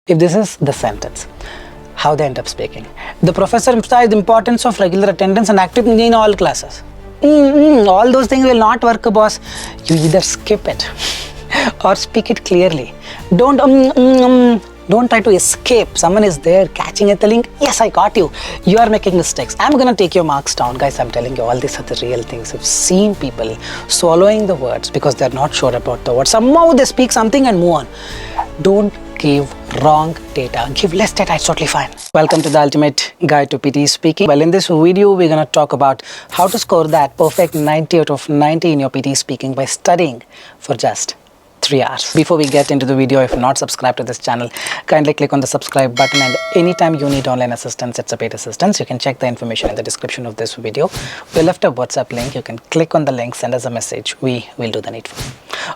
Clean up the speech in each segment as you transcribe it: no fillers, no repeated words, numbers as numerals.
if this is the sentence, how they end up speaking. The professor emphasized the importance of regular attendance and activity in all classes. All those things will not work, boss. You either skip it or speak it clearly. Don't try to escape. Someone is there catching it, telling, yes, I got you. You are making mistakes. I'm going to take your marks down. Guys, I'm telling you, all these are the real things. I've seen people swallowing the words because they're not sure about the words. Somehow they speak something and move on. Don't give wrong data. Give less data, it's totally fine. Welcome to the ultimate guide to PTE speaking. Well, in this video, we're going to talk about how to score that perfect 90 out of 90 in your PTE speaking by studying for just 3 hours. Before we get into the video, if you're not subscribed to this channel, kindly click on the subscribe button, and anytime you need online assistance, it's a paid assistance, you can check the information in the description of this video. We left a WhatsApp link. You can click on the link, send us a message. We will do the needful.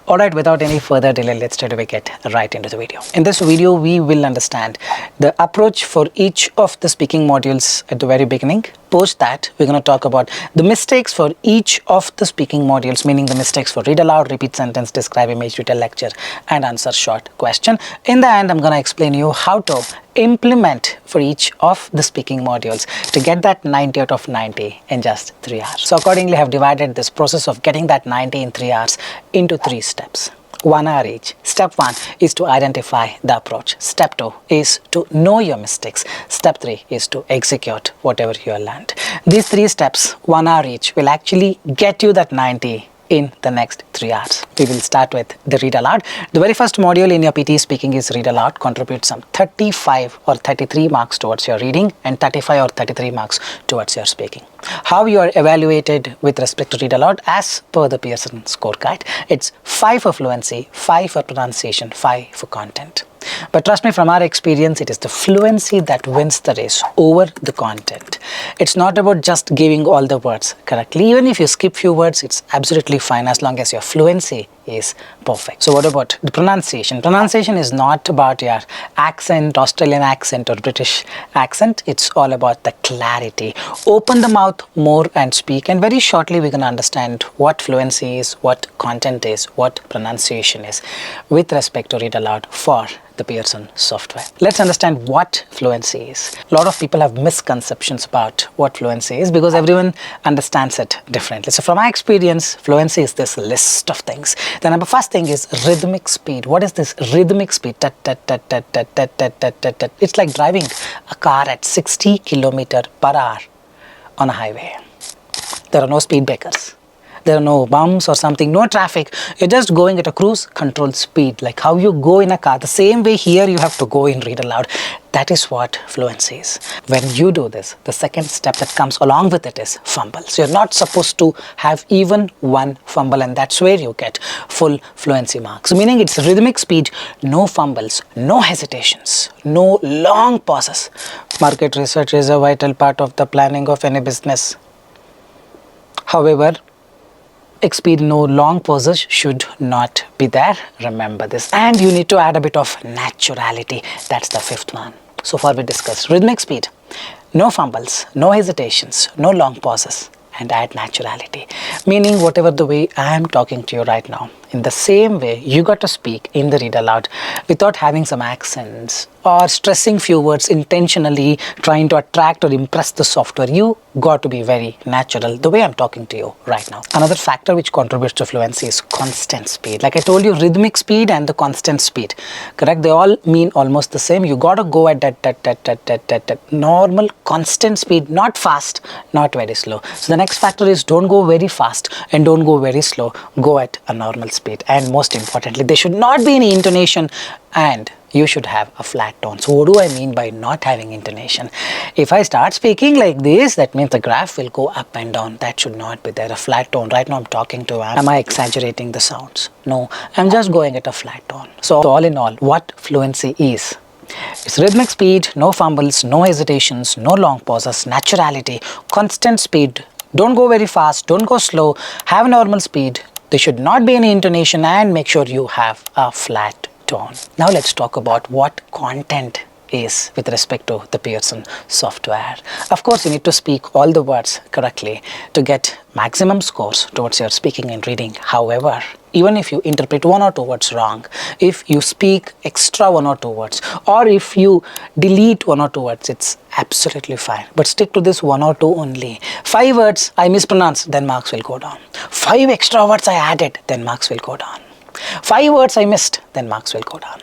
Alright, without any further delay, let's try to get right into the video. In this video, we will understand the approach for each of the speaking modules at the very beginning. Post that, we're going to talk about the mistakes for each of the speaking modules, meaning the mistakes for read aloud, repeat sentence, describe image, retell lecture, and answer short question. In the end, I'm going to explain you how to implement for each of the speaking modules to get that 90 out of 90 in just 3 hours. So accordingly, I have divided this process of getting that 90 in 3 hours into 3 steps. 1 hour each. Step 1 is to identify the approach. Step 2 is to know your mistakes. Step 3 is to execute whatever you learned. These 3 steps, 1 hour each, will actually get you that 90 in the next 3 hours. We will start with the read aloud. The very first module in your PTE speaking is read aloud. Contribute some 35 or 33 marks towards your reading and 35 or 33 marks towards your speaking. How you are evaluated with respect to read aloud as per the Pearson scorecard. It's 5 for fluency, 5 for pronunciation, 5 for content. But trust me, from our experience, it is the fluency that wins the race over the content. It's not about just giving all the words correctly. Even if you skip few words, it's absolutely fine as long as your fluency is perfect. So what about the pronunciation? Pronunciation is not about your accent, Australian accent or British accent. It's all about the clarity. Open the mouth more and speak, and very shortly we're going to understand what fluency is, what content is, what pronunciation is with respect to read aloud for the Pearson software. Let's understand what fluency is. A lot of people have misconceptions about what fluency is because everyone understands it differently. So from my experience, fluency is this list of things. The number first thing is rhythmic speed. What is this rhythmic speed? It's like driving a car at 60 km per hour on a highway. There are no speed breakers. There are no bumps or something, no traffic. You're just going at a cruise control speed, like how you go in a car. The same way here you have to go in read aloud. That is what fluency is. When you do this, the second step that comes along with it is fumble. So you're not supposed to have even one fumble, and that's where you get full fluency marks. So meaning it's rhythmic speed, no fumbles, no hesitations, no long pauses. Market research is a vital part of the planning of any business. However, speed, no long pauses should not be there. Remember this. And you need to add a bit of naturality. That's the 5th one. So far we discussed rhythmic speed, no fumbles, no hesitations, no long pauses, and add naturality. Meaning whatever the way I am talking to you right now, in the same way you got to speak in the read aloud without having some accents or stressing few words intentionally, trying to attract or impress the software. You got to be very natural the way I'm talking to you right now. Another factor which contributes to fluency is constant speed. Like I told you, rhythmic speed and the constant speed, correct? They all mean almost the same. You got to go at that normal constant speed, not fast, not very slow. So the next factor is don't go very fast and don't go very slow. Go at a normal speed. And most importantly, there should not be any intonation, and you should have a flat tone. So what do I mean by not having intonation? If I start speaking like this, that means the graph will go up and down. That should not be there. A flat tone. Right now I'm talking to you. Am I exaggerating the sounds? No, I'm just going at a flat tone. So all in all, what fluency is? It's rhythmic speed, no fumbles, no hesitations, no long pauses, naturality, constant speed. Don't go very fast, don't go slow, have normal speed. There should not be any intonation, and make sure you have a flat tone. Now let's talk about what content is with respect to the Pearson software. Of course, you need to speak all the words correctly to get maximum scores towards your speaking and reading. However, even if you interpret one or two words wrong, if you speak extra one or two words, or if you delete one or two words, it's absolutely fine. But stick to this one or two only. 5 words I mispronounced, then marks will go down. 5 extra words I added, then marks will go down. 5 words I missed, then marks will go down.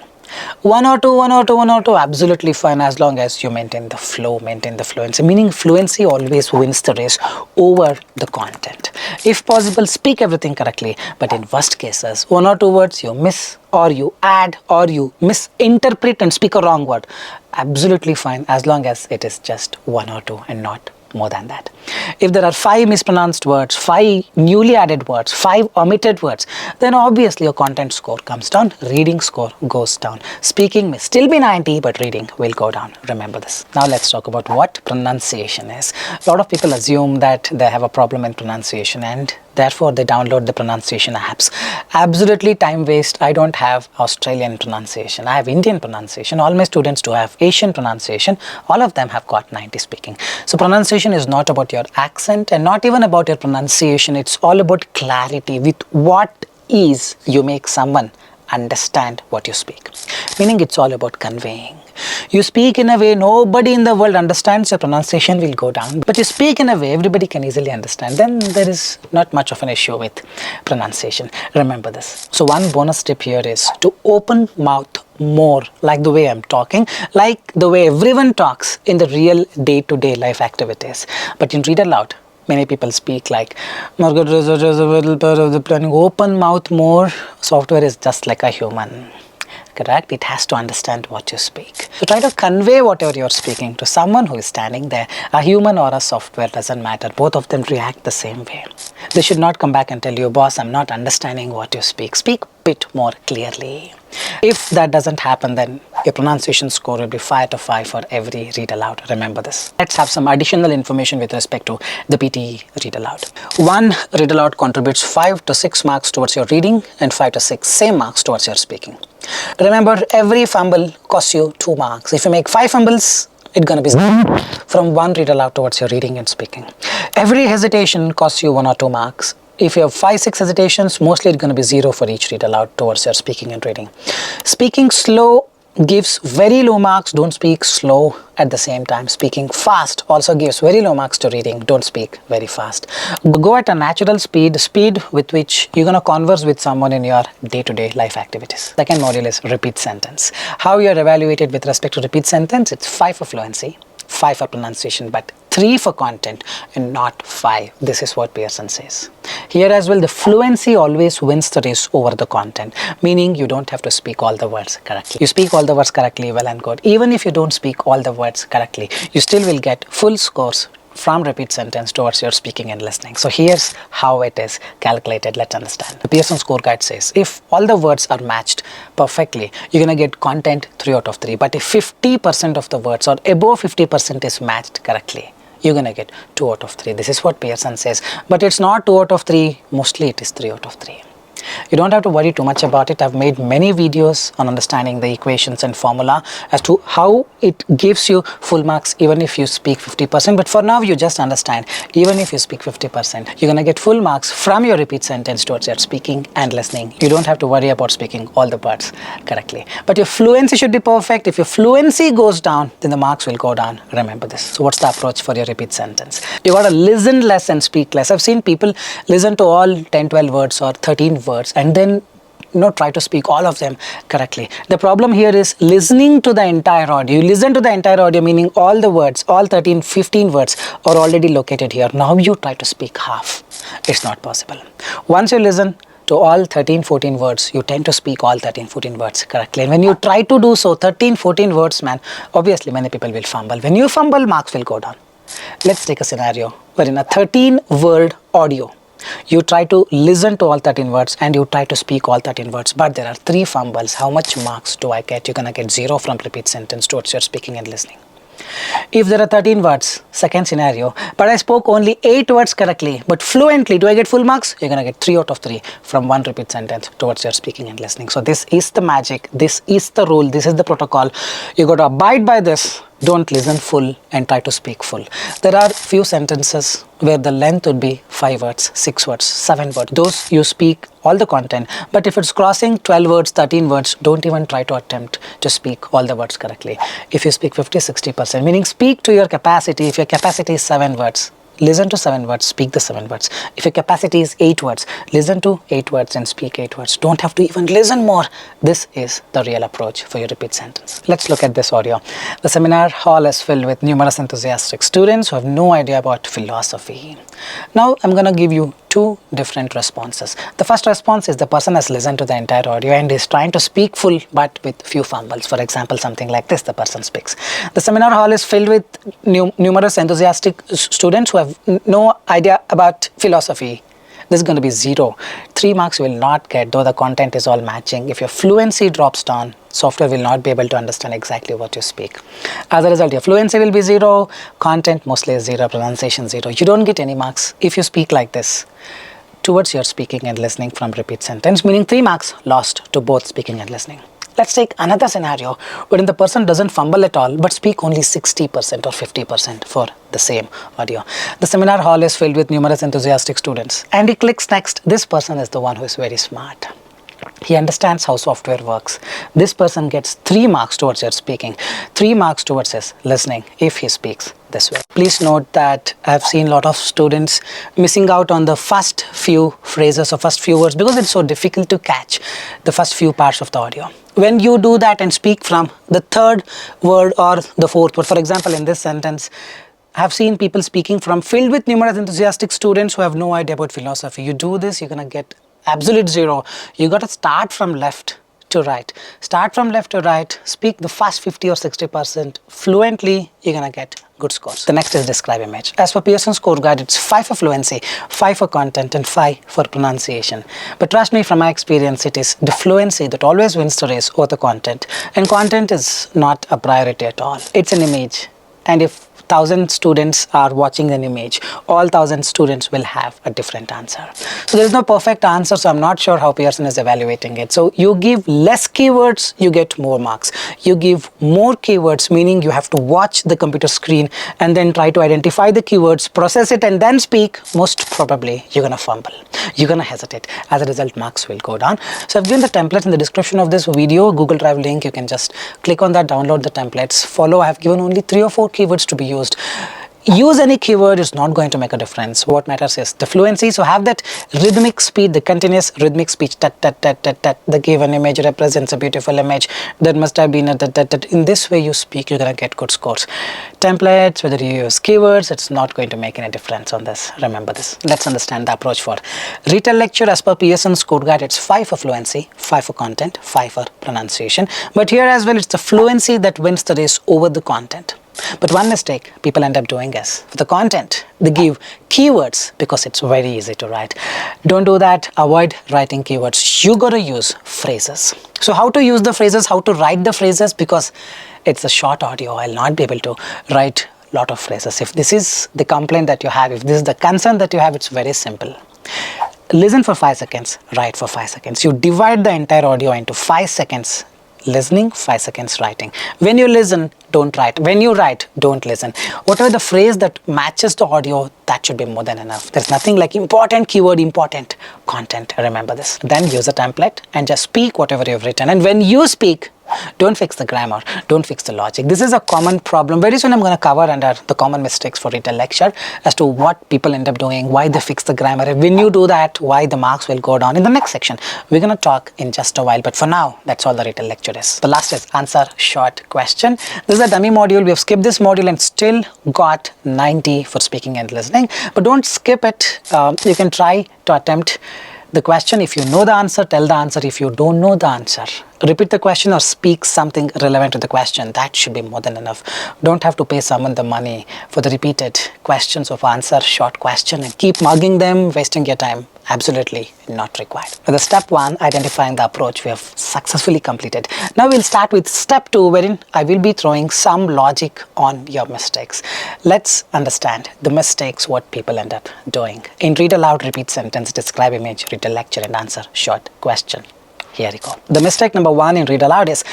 One or two, absolutely fine, as long as you maintain the flow, maintain the fluency. Meaning fluency always wins the race over the content. If possible, speak everything correctly, but in worst cases, 1 or 2 words you miss, or you add, or you misinterpret and speak a wrong word. Absolutely fine, as long as it is just 1 or 2 and not more than that. If there are 5 mispronounced words, 5 newly added words, 5 omitted words, then obviously your content score comes down, reading score goes down. Speaking may still be 90, but reading will go down. Remember this. Now let's talk about what pronunciation is. A lot of people assume that they have a problem in pronunciation and therefore they download the pronunciation apps. Absolutely time waste. I don't have Australian pronunciation. I have Indian pronunciation. All my students do have Asian pronunciation. All of them have got 90 speaking. So pronunciation is not about your accent and not even about your pronunciation. It's all about clarity. With what ease you make someone understand what you speak. Meaning it's all about conveying. You speak in a way nobody in the world understands, your pronunciation will go down. But you speak in a way everybody can easily understand, then there is not much of an issue with pronunciation. Remember this. So one bonus tip here is to open mouth more, like the way I'm talking, like the way everyone talks in the real day-to-day life activities. But in read aloud, many people speak like open mouth more. Software is just like a human. Correct? It has to understand what you speak. So try to convey whatever you're speaking to someone who is standing there. A human or a software, doesn't matter. Both of them react the same way. They should not come back and tell you, boss, I'm not understanding what you speak. Speak a bit more clearly. If that doesn't happen, then your pronunciation score will be 5 to 5 for every read aloud. Remember this. Let's have some additional information with respect to the PTE read aloud. One read aloud contributes 5 to 6 marks towards your reading and 5 to 6 same marks towards your speaking. Remember, every fumble costs you 2 marks. If you make 5 fumbles, it's going to be 0 from 1 read aloud towards your reading and speaking. Every hesitation costs you 1 or 2 marks. If you have 5-6 hesitations, mostly it's going to be 0 for each read aloud towards your speaking and reading. Speaking slow gives very low marks. Don't speak slow at the same time. Speaking fast also gives very low marks to reading. Don't speak very fast. Go at a natural speed with which you're going to converse with someone in your day-to-day life activities. Second module is repeat sentence. How you're evaluated with respect to repeat sentence? It's 5 for fluency, 5 for pronunciation, but 3 for content and not 5. This is what Pearson says. Here as well, the fluency always wins the race over the content, meaning you don't have to speak all the words correctly. You speak all the words correctly, well and good. Even if you don't speak all the words correctly, you still will get full scores from repeat sentence towards your speaking and listening. So here's how it is calculated. Let's understand. The Pearson score guide says if all the words are matched perfectly, you're going to get content 3 out of 3. But if 50% of the words or above 50% is matched correctly, you're going to get 2 out of 3. This is what Pearson says. But it's not 2 out of 3. Mostly it is 3 out of 3. You don't have to worry too much about it. I've made many videos on understanding the equations and formula as to how it gives you full marks even if you speak 50%. But for now, you just understand, even if you speak 50%, you're going to get full marks from your repeat sentence towards your speaking and listening. You don't have to worry about speaking all the words correctly. But your fluency should be perfect. If your fluency goes down, then the marks will go down. Remember this. So what's the approach for your repeat sentence? You got to listen less and speak less. I've seen people listen to all 10, 12 words or 13 words and then try to speak all of them correctly. The problem here is listening to the entire audio. You listen to the entire audio, meaning all the words, all 13, 15 words are already located here. Now you try to speak half. It's not possible. Once you listen to all 13, 14 words, you tend to speak all 13, 14 words correctly. And when you try to do so, 13, 14 words, man, obviously many people will fumble. When you fumble, marks will go down. Let's take a scenario where in a 13-word audio, you try to listen to all 13 words and you try to speak all 13 words, but there are 3 fumbles. How much marks do I get? You're going to get 0 from repeat sentence towards your speaking and listening. If there are 13 words, second scenario, but I spoke only 8 words correctly, but fluently, do I get full marks? You're going to get 3 out of 3 from one repeat sentence towards your speaking and listening. So this is the magic. This is the rule. This is the protocol. You got to abide by this. Don't listen full and try to speak full. There are few sentences where the length would be 5 words, 6 words, 7 words. Those you speak all the content. But if it's crossing 12 words, 13 words, don't even try to attempt to speak all the words correctly. If you speak 50-60%, meaning speak to your capacity. If your capacity is 7 words, listen to 7 words, speak the 7 words. If your capacity is 8 words, listen to 8 words and speak 8 words. Don't have to even listen more. This is the real approach for your repeat sentence. Let's look at this audio. The seminar hall is filled with numerous enthusiastic students who have no idea about philosophy. Now I'm going to give you 2 different responses. The first response is the person has listened to the entire audio and is trying to speak full but with few fumbles. For example, something like this, the person speaks. The seminar hall is filled with numerous enthusiastic students who have no idea about philosophy. This is going to be 0. 3 marks you will not get, though the content is all matching. If your fluency drops down, software will not be able to understand exactly what you speak. As a result, your fluency will be 0, content mostly is 0, pronunciation 0. You don't get any marks if you speak like this towards your speaking and listening from repeat sentence, meaning 3 marks lost to both speaking and listening. Let's take another scenario wherein the person doesn't fumble at all but speak only 60% or 50% for the same audio. The seminar hall is filled with numerous enthusiastic students and he clicks next. This person is the one who is very smart. He understands how software works. This person gets 3 marks towards your speaking, 3 marks towards his listening if he speaks this way. Please note that I've seen a lot of students missing out on the first few phrases or first few words because it's so difficult to catch the first few parts of the audio. When you do that and speak from the 3rd word or the 4th word, for example, in this sentence, I have seen people speaking from filled with numerous enthusiastic students who have no idea about philosophy. You do this, you're going to get absolute 0. You got to start from left to right. Start from left to right, speak the first 50 or 60% fluently, you're going to get good scores. The next is describe image. As per Pearson's score guide, it's 5 for fluency, 5 for content and 5 for pronunciation. But trust me, from my experience, it is the fluency that always wins the race over the content. And content is not a priority at all. It's an image. And if 1,000 students are watching an image, all 1,000 students will have a different answer. So there is no perfect answer, so I'm not sure how Pearson is evaluating it. So you give less keywords, you get more marks. You give more keywords, meaning you have to watch the computer screen and then try to identify the keywords, process it and then speak. Most probably you're going to fumble. You're going to hesitate. As a result, marks will go down. So I've given the template in the description of this video, Google Drive link. You can just click on that, download the templates, follow. I have given only 3 or 4 keywords to be used. Use any keyword, is not going to make a difference. What matters is the fluency. So have that rhythmic speed, the continuous rhythmic speech. Tat, tat, tat, tat, tat. The given image represents a beautiful image. That must have been a tat, tat, tat. In this way you speak, you're going to get good scores. Templates, whether you use keywords, it's not going to make any difference on this. Remember this. Let's understand the approach for Retell lecture. As per Pearson's score guide, it's 5 for fluency, 5 for content, 5 for pronunciation. But here as well, it's the fluency that wins the race over the content. But one mistake people end up doing is, for the content, they give keywords because it's very easy to write. Don't do that. Avoid writing keywords. You got to use phrases. So how to use the phrases, how to write the phrases, because it's a short audio. I'll not be able to write a lot of phrases. If this is the complaint that you have, if this is the concern that you have, it's very simple. Listen for 5 seconds, write for 5 seconds. You divide the entire audio into 5 seconds listening, 5 seconds writing. When you listen, don't write. When you write, don't listen. Whatever the phrase that matches the audio, that should be more than enough. There's nothing like important keyword, important content. Remember this. Then use a template and just speak whatever you've written. And when you speak, don't fix the grammar, don't fix the logic. This is a common problem. Very soon I'm going to cover under the common mistakes for Retell lecture as to what people end up doing, why they fix the grammar. And when you do that, why the marks will go down. In the next section, we're going to talk in just a while. But for now, that's all the Retell lecture is. The last is answer short question. This is a dummy module. We have skipped this module and still got 90 for speaking and listening. But don't skip it. You can try to attempt the question. If you know the answer, tell the answer. If you don't know the answer, repeat the question or speak something relevant to the question. That should be more than enough. Don't have to pay someone the money for the repeated questions of answer short question and keep mugging them, wasting your time. Absolutely not required. For the step 1, identifying the approach, we have successfully completed. Now we'll start with step 2, wherein I will be throwing some logic on your mistakes. Let's understand the mistakes, what people end up doing. In read aloud, repeat sentence, describe image, retell lecture and answer short question. Here we go. The mistake number 1 in read aloud is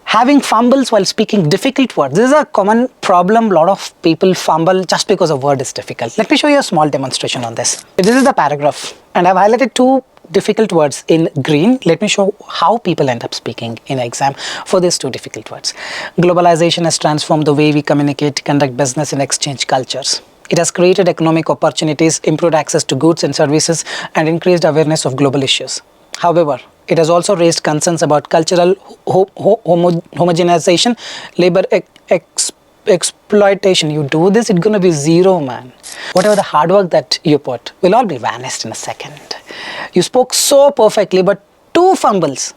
having fumbles while speaking difficult words. This is a common problem. A lot of people fumble just because a word is difficult. Let me show you a small demonstration on this. This is the paragraph and I've highlighted 2 difficult words in green. Let me show how people end up speaking in an exam for these 2 difficult words. Globalization has transformed the way we communicate, conduct business and exchange cultures. It has created economic opportunities, improved access to goods and services and increased awareness of global issues. However, it has also raised concerns about cultural homogenization, labor exploitation. You do this, it's going to be 0, man. Whatever the hard work that you put will all be vanished in a second. You spoke so perfectly, but 2 fumbles.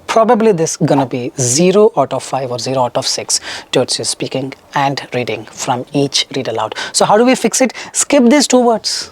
Probably this is going to be 0 out of 5 or 0 out of 6 towards your speaking and reading from each read aloud. So how do we fix it? Skip these 2 words.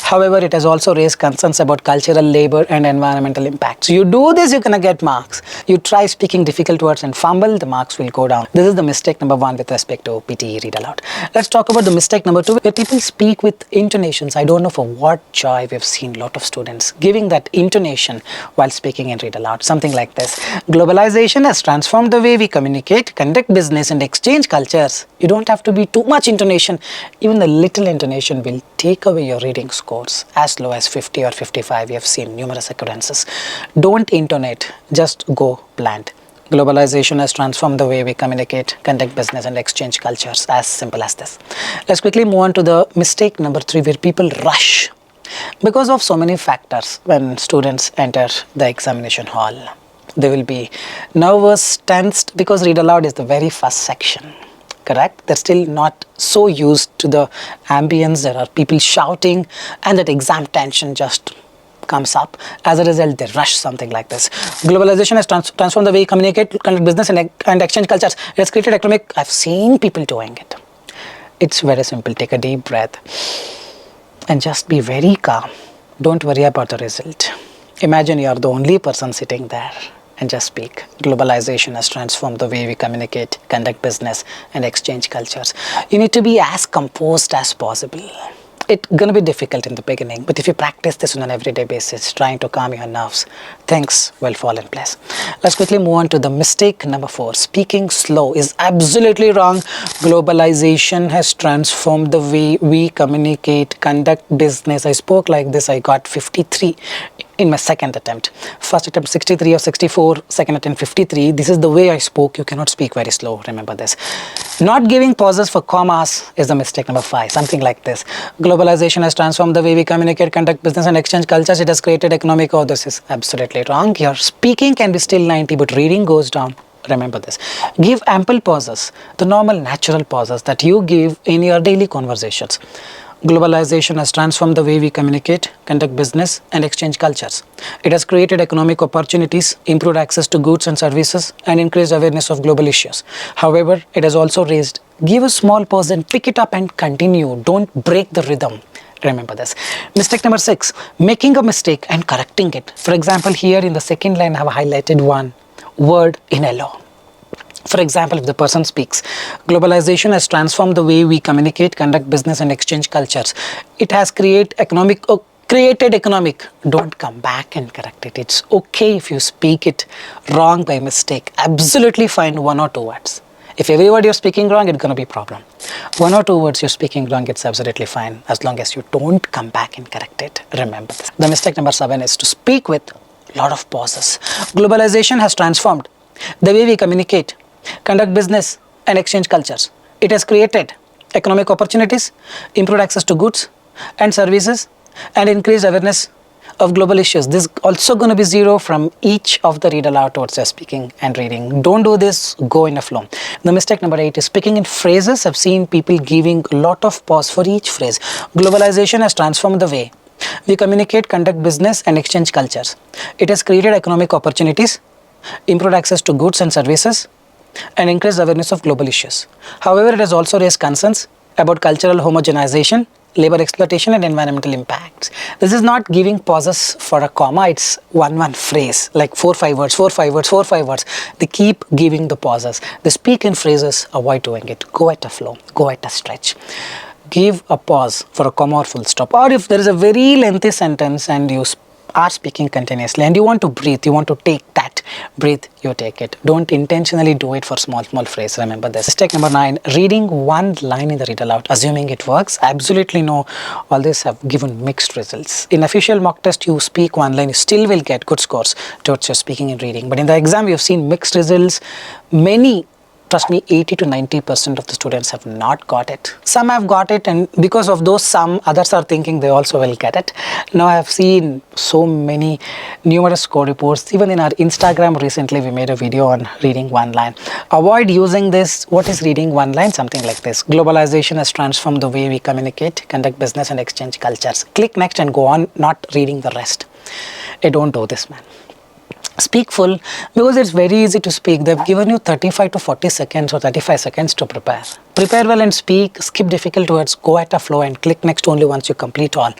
However, it has also raised concerns about cultural, labor and environmental impacts. You do this, you're gonna get marks. You try speaking difficult words and fumble, the marks will go down. This is the mistake number 1 with respect to PTE read aloud. Let's talk about the mistake number 2, where people speak with intonations. I don't know for what joy we've seen a lot of students giving that intonation while speaking and read aloud. Something like this. Globalization has transformed the way we communicate, conduct business and exchange cultures. You don't have to be too much intonation. Even the little intonation will take away your reading scores as low as 50 or 55. We have seen numerous occurrences. Don't intonate, just go bland. Globalization has transformed the way we communicate, conduct business and exchange cultures. As simple as this. Let's quickly move on to the mistake number 3, where people rush. Because of so many factors, when students enter the examination hall, they will be nervous, tensed, because read aloud is the very first section. Correct? They're still not so used to the ambience. There are people shouting and that exam tension just comes up. As a result, they rush something like this. Globalization has transformed the way we communicate, conduct business and exchange cultures. It has created economic... I've seen people doing it. It's very simple. Take a deep breath and just be very calm. Don't worry about the result. Imagine you are the only person sitting there. And just speak. Globalization has transformed the way we communicate, conduct business and exchange cultures. You need to be as composed as possible. It's going to be difficult in the beginning, but if you practice this on an everyday basis, trying to calm your nerves, things will fall in place. Let's quickly move on to the mistake number 4. Speaking slow is absolutely wrong. Globalization has transformed the way we communicate, conduct business. I spoke like this, I got 53 in my second attempt. First attempt 63 or 64, second attempt 53. This is the way I spoke. You cannot speak very slow, remember this. Not giving pauses for commas is the mistake number 5, something like this. Globalization has transformed the way we communicate, conduct business and exchange cultures. It has created economic... Oh, this is absolutely wrong. Your speaking can be still 90, but reading goes down. Remember this. Give ample pauses, the normal natural pauses that you give in your daily conversations. Globalization has transformed the way we communicate, conduct business and exchange cultures. It has created economic opportunities, improved access to goods and services and increased awareness of global issues. However, it has also raised... Give a small pause and pick it up and continue. Don't break the rhythm. Remember this. Mistake number 6, making a mistake and correcting it. For example, here in the second line I have highlighted one word in yellow. For example, if the person speaks, globalization has transformed the way we communicate, conduct business and exchange cultures. It has created economic... Don't come back and correct it. It's okay if you speak it wrong by mistake. Absolutely fine, 1 or 2 words. If every word you're speaking wrong, it's going to be a problem. 1 or 2 words you're speaking wrong, it's absolutely fine, as long as you don't come back and correct it. Remember this. The mistake number 7 is to speak with a lot of pauses. Globalization has transformed the way we communicate, conduct business and exchange cultures. It has created economic opportunities, improved access to goods and services and increased awareness of global issues. This is also going to be 0 from each of the read aloud towards your speaking and reading. Don't do this, go in a flow. The mistake number 8 is speaking in phrases. I've seen people giving a lot of pause for each phrase. Globalization has transformed the way we communicate, conduct business and exchange cultures. It has created economic opportunities, improved access to goods and services, and increased awareness of global issues. However, it has also raised concerns about cultural homogenization, labor exploitation, and environmental impacts. This is not giving pauses for a comma, it's one phrase, like 4-5 words, 4-5 words, 4-5 words. They keep giving the pauses. They speak in phrases, avoid doing it. Go at a flow, go at a stretch. Give a pause for a comma or full stop. Or if there is a very lengthy sentence and you are speaking continuously and you want to breathe, you want to take that breathe, you take it. Don't intentionally do it for small phrase. Remember this. Mistake number 9, reading one line in the read aloud, assuming it works. Absolutely no. All these have given mixed results. In official mock test, you speak one line, you still will get good scores towards your speaking and reading. But in the exam, you've seen mixed results. Many, trust me, 80 to 90% of the students have not got it. Some have got it, and because of those some, others are thinking they also will get it. Now I have seen so many numerous score reports. Even in our Instagram recently, we made a video on reading one line. Avoid using this. What is reading one line? Something like this. Globalization has transformed the way we communicate, conduct business, and exchange cultures. Click next and go on, not reading the rest. Don't do this, man. Speak full, because it's very easy to speak. They've given you 35 to 40 seconds or 35 seconds to prepare. Prepare well and speak. Skip difficult words. Go at a flow and click next only once you complete all.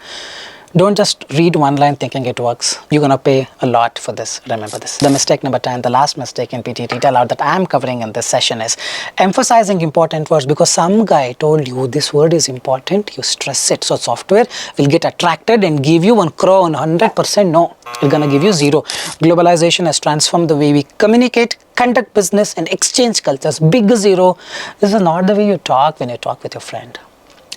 Don't just read one line thinking it works. You're going to pay a lot for this. Remember this. The mistake number 10, the last mistake in PTE Retell Out that I'm covering in this session is emphasizing important words. Because some guy told you this word is important, you stress it. So software will get attracted and give you 1 crore, 100% no. It's going to give you 0. Globalization has transformed the way we communicate, conduct business, and exchange cultures. Big 0. This is not the way you talk when you talk with your friend.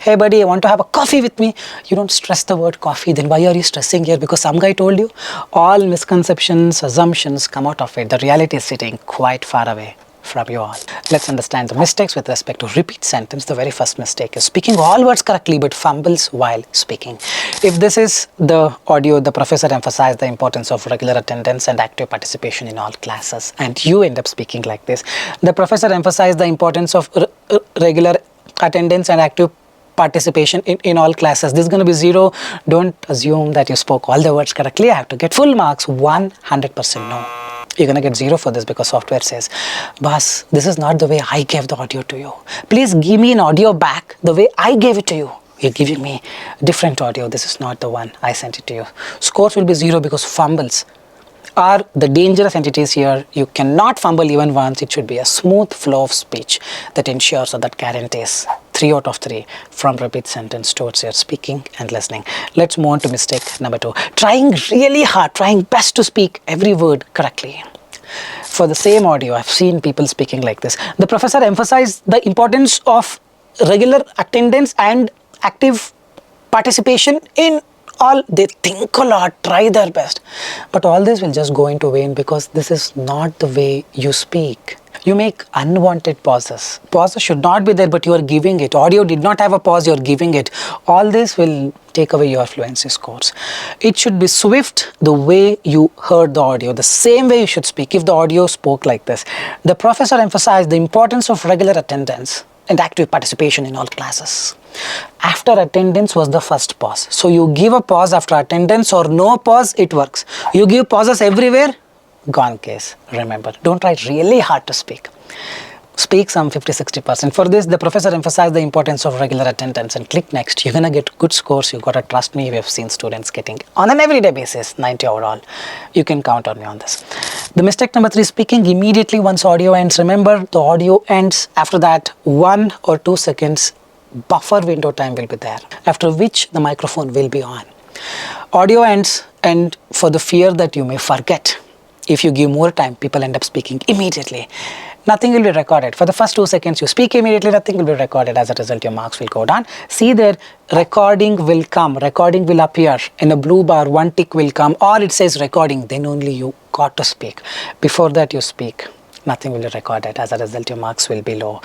Hey buddy, I want to have a coffee with me. You don't stress the word coffee. Then why are you stressing here? Because some guy told you. All misconceptions, assumptions come out of it. The reality is sitting quite far away from you all. Let's understand the mistakes with respect to repeat sentence. The very first mistake is speaking all words correctly but fumbles while speaking. If this is the audio, the professor emphasized the importance of regular attendance and active participation in all classes, and you end up speaking like this. The professor emphasized the importance of regular attendance and active participation in all classes. This is going to be 0. Don't assume that you spoke all the words correctly. I have to get full marks. 100% no. You're going to get 0 for this because software says, boss, this is not the way I gave the audio to you. Please give me an audio back the way I gave it to you. You're giving me different audio. This is not the one I sent it to you. Scores will be 0 because fumbles are the dangerous entities here. You cannot fumble even once. It should be a smooth flow of speech that ensures or that guarantees 3 out of 3 from repeat sentence towards your speaking and listening. Let's move on to mistake number 2. Trying really hard, trying best to speak every word correctly. For the same audio, I've seen people speaking like this. The professor emphasized the importance of regular attendance and active participation in all. They think a lot, try their best, but all this will just go into vain because this is not the way you speak. You make unwanted pauses. Pauses should not be there, but you are giving it. Audio did not have a pause, you are giving it. All this will take away your fluency scores. It should be swift the way you heard the audio, the same way you should speak if the audio spoke like this. The professor emphasized the importance of regular attendance and active participation in all classes. After attendance was the first pause. So you give a pause after attendance or no pause, it works. You give pauses everywhere, gone case. Remember, don't try really hard to speak. Speak some 50-60%. For this, the professor emphasized the importance of regular attendance and click next. You're gonna get good scores. You gotta trust me. We have seen students getting on an everyday basis 90 overall. You can count on me on this. The mistake number 3, speaking immediately once audio ends. Remember, the audio ends. After that, 1 or 2 seconds buffer window time will be there, after which the microphone will be on. Audio ends, and for the fear that you may forget, if you give more time, people end up speaking immediately. Nothing will be recorded. For the first 2 seconds, you speak immediately, nothing will be recorded. As a result, your marks will go down. See there, recording will come, recording will appear. In a blue bar, 1 tick will come, or it says recording, then only you got to speak. Before that, you speak, nothing will be recorded. As a result, your marks will be low.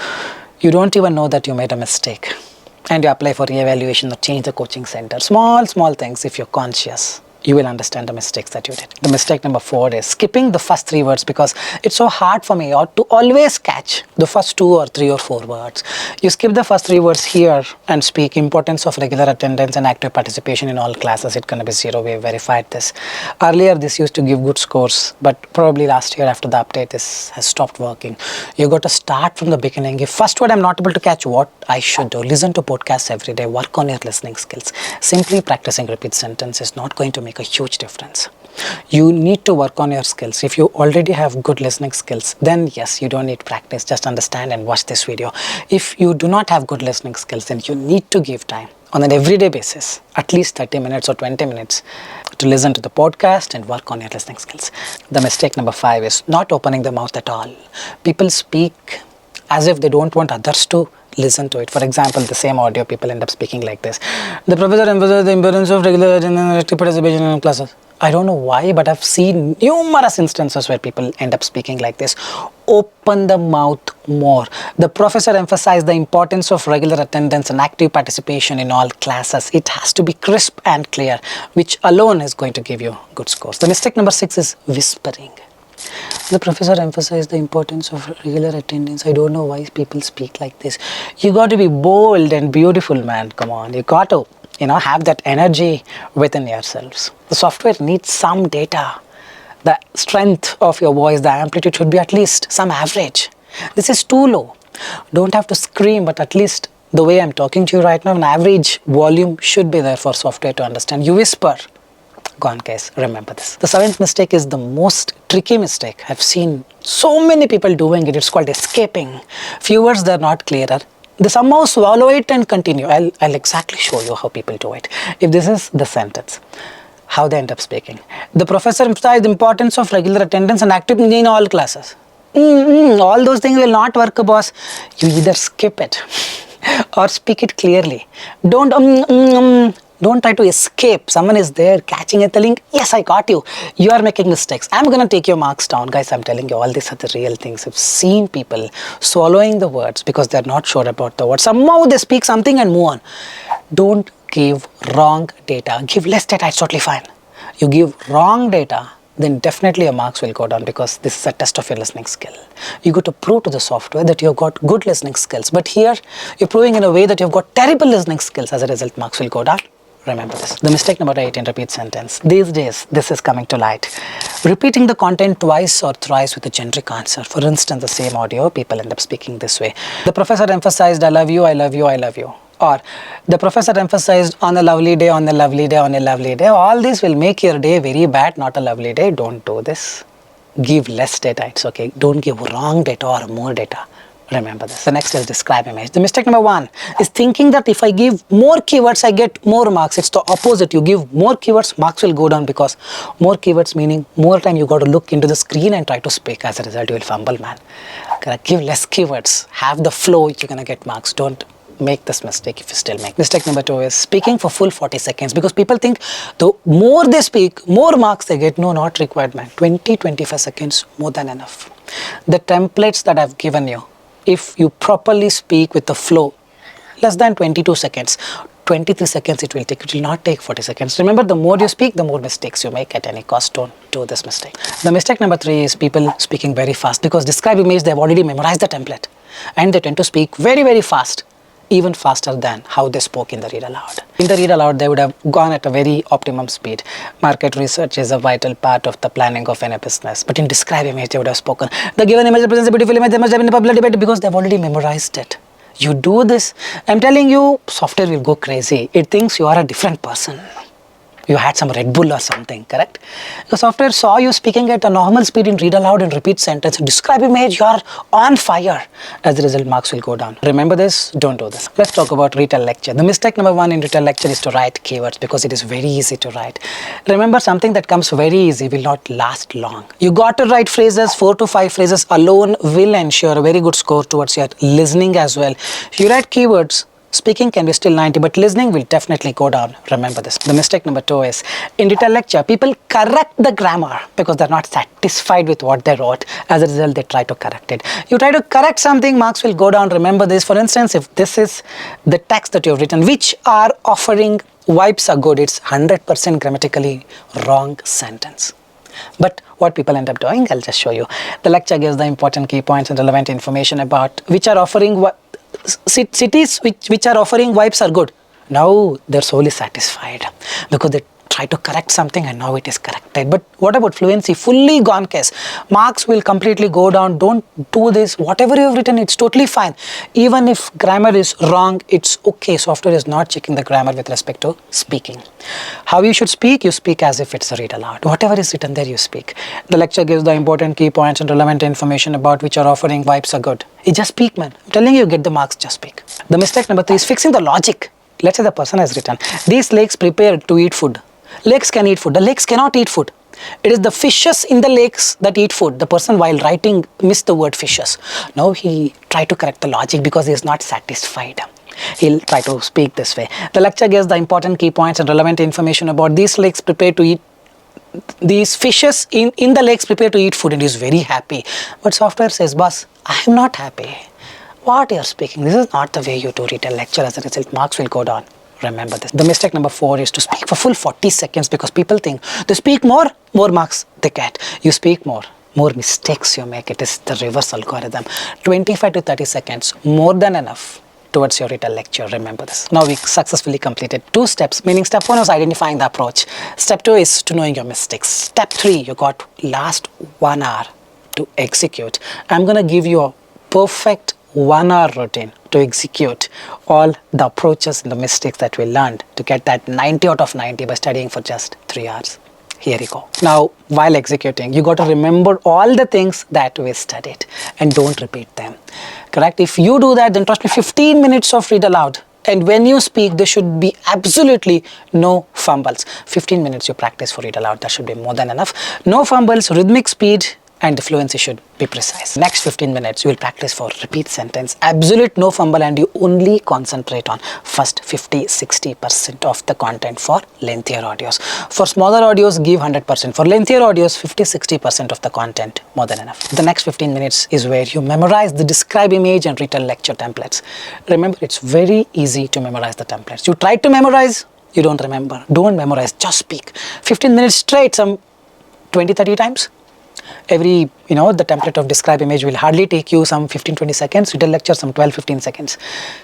You don't even know that you made a mistake. And you apply for re-evaluation or change the coaching center. Small things if you're conscious. you will understand the mistakes that you did. The mistake number 4 is skipping the first 3 words, because it's so hard for me to always catch the first 2 or 3 or 4 words. You skip the first 3 words here and speak importance of regular attendance and active participation in all classes. It's going to be 0. We verified this. Earlier this used to give good scores, but probably last year after the update this has stopped working. You got to start from the beginning. If first word I'm not able to catch, what I should do? Listen to podcasts every day. Work on your listening skills. Simply practicing repeat sentence is not going to make a huge difference. You need to work on your skills. If you already have good listening skills, then yes, you don't need practice. Just understand and watch this video. If you do not have good listening skills, then you need to give time on an everyday basis, at least 30 minutes or 20 minutes to listen to the podcast and work on your listening skills. The mistake number 5 is not opening the mouth at all. People speak as if they don't want others to listen to it. For example, the same audio, people end up speaking like this. The professor emphasized the importance of regular attendance and active participation in classes. I don't know why, but I've seen numerous instances where people end up speaking like this. Open the mouth more. The professor emphasized the importance of regular attendance and active participation in all classes. It has to be crisp and clear, which alone is going to give you good scores. The mistake number 6 is whispering. The professor emphasized the importance of regular attendance. I don't know why people speak like this. You got to be bold and beautiful, man. Come on, you got to have that energy within yourselves. The software needs some data. The strength of your voice, the amplitude should be at least some average. This is too low. Don't have to scream, but at least the way I'm talking to you right now, an average volume should be there for software to understand. You whisper. Go on guys, remember this. The 7th mistake is the most tricky mistake. I've seen so many people doing it. It's called escaping. Few words they're not clearer. They somehow swallow it and continue. I'll exactly show you how people do it. If this is the sentence, how they end up speaking. The professor emphasized the importance of regular attendance and active in all classes. All those things will not work, boss. You either skip it or speak it clearly. Don't try to escape. Someone is there catching it, telling, yes, I got you. You are making mistakes. I'm going to take your marks down. Guys, I'm telling you, all these are the real things. I've seen people swallowing the words because they're not sure about the words. Somehow they speak something and move on. Don't give wrong data. Give less data, it's totally fine. You give wrong data, then definitely your marks will go down, because this is a test of your listening skill. You got to prove to the software that you've got good listening skills. But here, you're proving in a way that you've got terrible listening skills. As a result, marks will go down. Remember this. The mistake number 8 in repeat sentence. These days, this is coming to light. Repeating the content twice or thrice with a generic answer. For instance, the same audio, people end up speaking this way. The professor emphasized, I love you, I love you, I love you. Or the professor emphasized, on a lovely day, on a lovely day, on a lovely day. All this will make your day very bad, not a lovely day. Don't do this. Give less data, it's okay. Don't give wrong data or more data. Remember this. The next is describe image. The mistake number 1 is thinking that if I give more keywords, I get more marks. It's the opposite. You give more keywords, marks will go down, because more keywords meaning more time you got to look into the screen and try to speak. As a result, you will fumble, man. Give less keywords. Have the flow, you're going to get marks. Don't make this mistake if you still make. Mistake number 2 is speaking for full 40 seconds, because people think the more they speak, more marks they get. No, not required, man. 20-25 seconds, more than enough. The templates that I've given you, if you properly speak with the flow, less than 22 seconds, 23 seconds it will take. It will not take 40 seconds. Remember, the more you speak, the more mistakes you make at any cost. Don't do this mistake. The mistake number 3 is people speaking very fast, because describe image, they've already memorized the template and they tend to speak very, very fast, even faster than how they spoke in the read aloud. In the read aloud, they would have gone at a very optimum speed. Market research is a vital part of the planning of any business. But in describe image, they would have spoken, the given image represents a beautiful image, they must have been a popular debate, because they've already memorized it. You do this, I'm telling you, software will go crazy. It thinks you are a different person. You had some Red Bull or something, correct? The software saw you speaking at a normal speed in read aloud and repeat sentence. Describe image, you are on fire. As a result, marks will go down. Remember this, don't do this. Let's talk about Retell lecture. The mistake number 1 in Retell lecture is to write keywords, because it is very easy to write. Remember, something that comes very easy will not last long. You got to write phrases. 4 to 5 phrases alone will ensure a very good score towards your listening as well. If you write keywords, speaking can be still 90, but listening will definitely go down. Remember this. The mistake number 2 is, in Retell lecture, people correct the grammar because they're not satisfied with what they wrote. As a result, they try to correct it. You try to correct something, marks will go down. Remember this. For instance, if this is the text that you've written, which are offering Wipes are good. It's 100% grammatically wrong sentence. But what people end up doing, I'll just show you. The lecture gives the important key points and relevant information about which are offering cities which are offering wipes are good. Now they're solely satisfied because they try to correct something and now it is corrected. But what about fluency? Fully gone case. Marks will completely go down. Don't do this. Whatever you have written, it's totally fine. Even if grammar is wrong, it's okay. Software is not checking the grammar with respect to speaking. How you should speak? You speak as if it's a read aloud. Whatever is written there, you speak. The lecture gives the important key points and relevant information about which are offering vibes are good. You just speak, man. I'm telling you, get the marks, just speak. The mistake number 3 is fixing the logic. Let's say the person has written, these lakes prepared to eat food. Lakes can eat food. The lakes cannot eat food. It is the fishes in the lakes that eat food. The person while writing missed the word fishes. Now he tried to correct the logic because he is not satisfied. He'll try to speak this way. The lecture gives the important key points and relevant information about these lakes prepared to eat. These fishes in the lakes prepared to eat food, and he is very happy. But software says, boss, I am not happy. What you are speaking, this is not the way you do Retell lecture. As a result, marks will go down. Remember this. The mistake number 4 is to speak for full 40 seconds because people think they speak more marks they get. You speak more mistakes you make. It is the reverse algorithm. 25 to 30 seconds, more than enough towards your Retell lecture. Remember this. Now we successfully completed 2 steps, meaning step 1 was identifying the approach. Step 2 is to knowing your mistakes. Step 3, you got last 1 hour to execute. I'm going to give you a perfect 1 hour routine to execute all the approaches and the mistakes that we learned to get that 90 out of 90 by studying for just 3 hours. Here you go. Now, while executing, you got to remember all the things that we studied and don't repeat them. Correct? If you do that, then trust me, 15 minutes of read aloud. And when you speak, there should be absolutely no fumbles. 15 minutes you practice for read aloud. That should be more than enough. No fumbles, rhythmic speed, and the fluency should be precise. Next 15 minutes, you will practice for repeat sentence, absolute no fumble, and you only concentrate on first 50-60% of the content for lengthier audios. For smaller audios, give 100%. For lengthier audios, 50-60% of the content, more than enough. The next 15 minutes is where you memorize the describe image and Retell lecture templates. Remember, it's very easy to memorize the templates. You try to memorize, you don't remember. Don't memorize, just speak. 15 minutes straight, some 20-30 times. Every, the template of describe image will hardly take you some 15-20 seconds. Retell lecture some 12-15 seconds.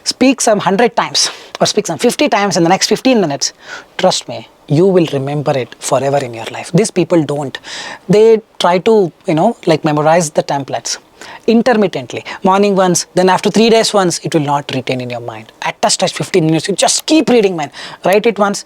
Speak some 100 times or speak some 50 times in the next 15 minutes. Trust me, you will remember it forever in your life. These people don't. They try to, memorize the templates intermittently. Morning once, then after 3 days once, it will not retain in your mind. At a stretch 15 minutes, you just keep reading, man. Write it once.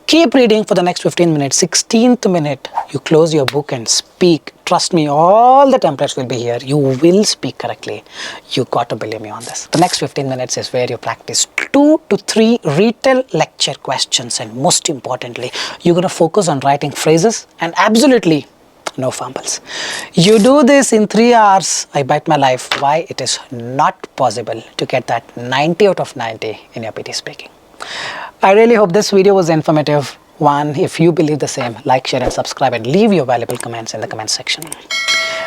Keep reading for the next 15 minutes. 16th minute, you close your book and speak. Trust me, all the templates will be here. You will speak correctly. You got to believe me on this. The next 15 minutes is where you practice 2 to 3 Retell lecture questions. And most importantly, you're going to focus on writing phrases and absolutely no fumbles. You do this in 3 hours, I bet my life why it is not possible to get that 90 out of 90 in your PTE Speaking. I really hope this video was informative. One, if you believe the same, like, share and subscribe and leave your valuable comments in the comment section.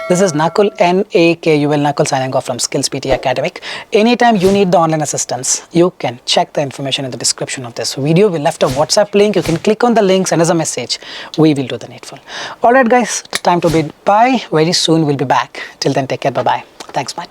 This is Nakul, N-A-K-U-L, Nakul signing off from SKILLS PTE Academic. Anytime you need the online assistance, you can check the information in the description of this video. We left a WhatsApp link. You can click on the link, send us a message. We will do the needful. Alright guys, time to bid bye. Very soon we'll be back. Till then, take care. Bye-bye. Thanks much.